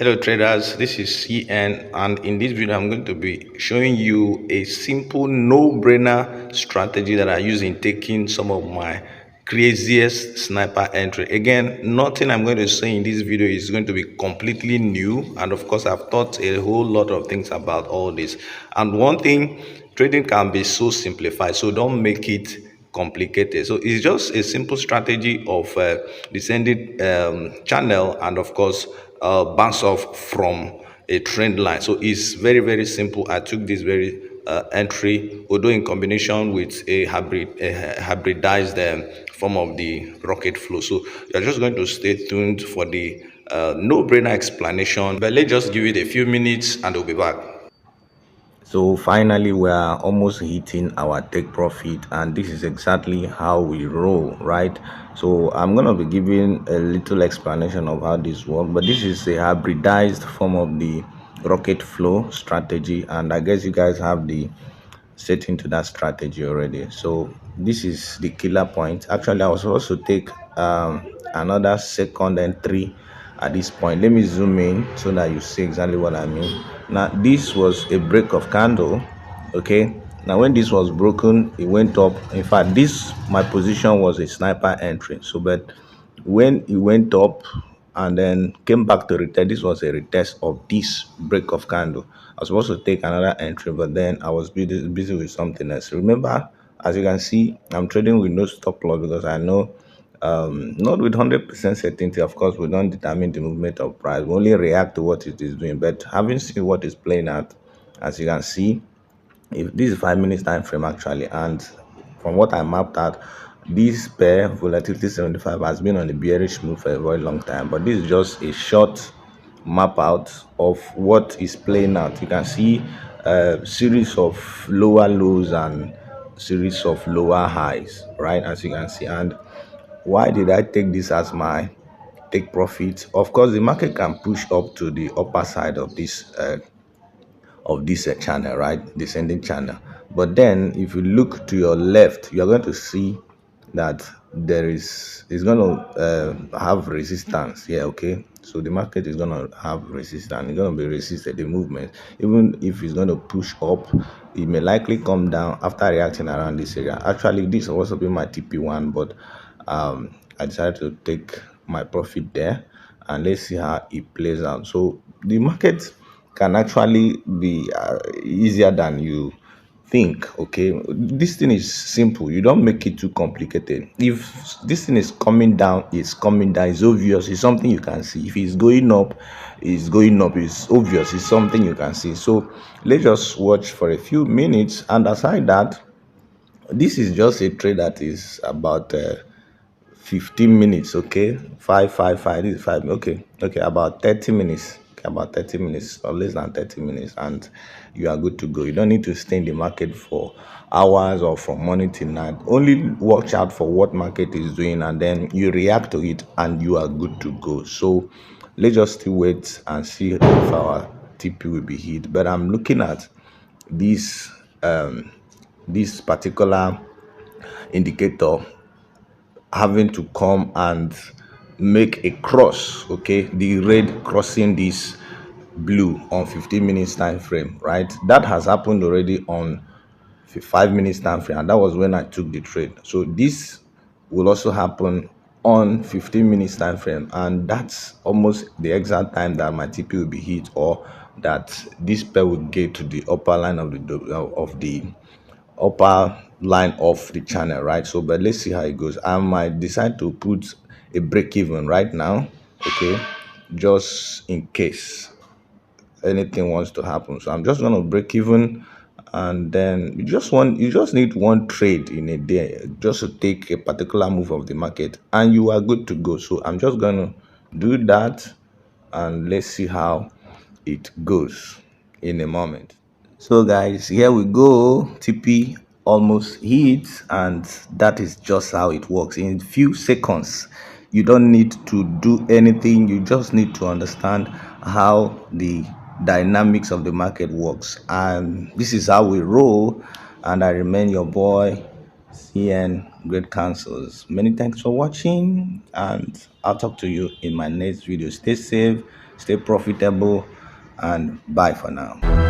Hello traders, this is CN, and in this video I'm going to be showing you a simple no-brainer strategy that I use in taking some of my craziest sniper entry. Again, nothing I'm going to say in this video is going to be completely new, and of course I've thought a whole lot of things about all this. And one thing, trading can be so simplified, so don't make it complicated. So it's just a simple strategy of descending channel, and of course bounce off from a trend line. So it's very simple. I took this very entry, although in combination with a hybridized form of the rocket flow. So you're just going to stay tuned for the no-brainer explanation, but let's just give it a few minutes and we'll be back. So finally, we are almost hitting our take profit, and this is exactly how we roll, right? So I'm gonna be giving a little explanation of how this works, but this is a hybridized form of the rocket flow strategy, and I guess you guys have the setting to that strategy already. So this is the killer point. Actually, I was supposed to take another second entry at this point. Let me zoom in so that you see exactly what I mean. Now this was a break of candle. Okay, now when this was broken, it went up. In fact, this my position was a sniper entry. So but when it went up and then came back to retest, this was a retest of this break of candle. I was supposed to take another entry, but then I was busy with something else. Remember, as you can see, I'm trading with no stop loss because I know, not with 100% certainty, of course, we don't determine the movement of price. We only react to what it is doing. But having seen what is playing out, as you can see, if this is 5 minutes time frame actually, and from what I mapped out, this pair volatility 75 has been on a bearish move for a very long time, but this is just a short map out of what is playing out. You can see a series of lower lows and series of lower highs, right, as you can see. And why did I take this as my take profit? Of course, the market can push up to the upper side of this channel, right, descending channel. But then if you look to your left, you're going to see that there is going to have resistance here. Okay, so the market is going to have resistance. It's going to be resisted, the movement. Even if it's going to push up, it may likely come down after reacting around this area. Actually, this will also be my TP1, but I decided to take my profit there, and let's see how it plays out. So the market can actually be easier than you think. Okay, this thing is simple. You don't make it too complicated. If this thing is coming down, it's coming down. It's obvious. It's something you can see. If it's going up, it's going up. It's obvious. It's something you can see. So let's just watch for a few minutes, and aside that, this is just a trade that is about 15 minutes. Okay, five, this is 5. Okay, about 30 minutes. Okay, about 30 minutes or less than 30 minutes, and you are good to go. You don't need to stay in the market for hours or from morning till night. Only watch out for what market is doing, and then you react to it, and you are good to go. So let's just still wait and see if our TP will be hit. But I'm looking at this this particular indicator having to come and make a cross. Okay, the red crossing this blue on 15 minutes time frame, right? That has happened already on 5 minutes time frame, and that was when I took the trade. So this will also happen on 15 minutes time frame, and that's almost the exact time that my TP will be hit, or that this pair will get to the upper line of the upper line of the channel, right? So but let's see how it goes. I might decide to put a break even right now, okay, just in case anything wants to happen. So I'm just going to break even, and then you just need one trade in a day just to take a particular move of the market, and you are good to go. So I'm just going to do that, and let's see how it goes in a moment. So guys, here we go. TP almost hit, and that is just how it works. In few seconds, you don't need to do anything. You just need to understand how the dynamics of the market works, and this is how we roll. And I remain your boy, CN Great Councils. Many thanks for watching, and I'll talk to you in my next video. Stay safe, stay profitable, and bye for now.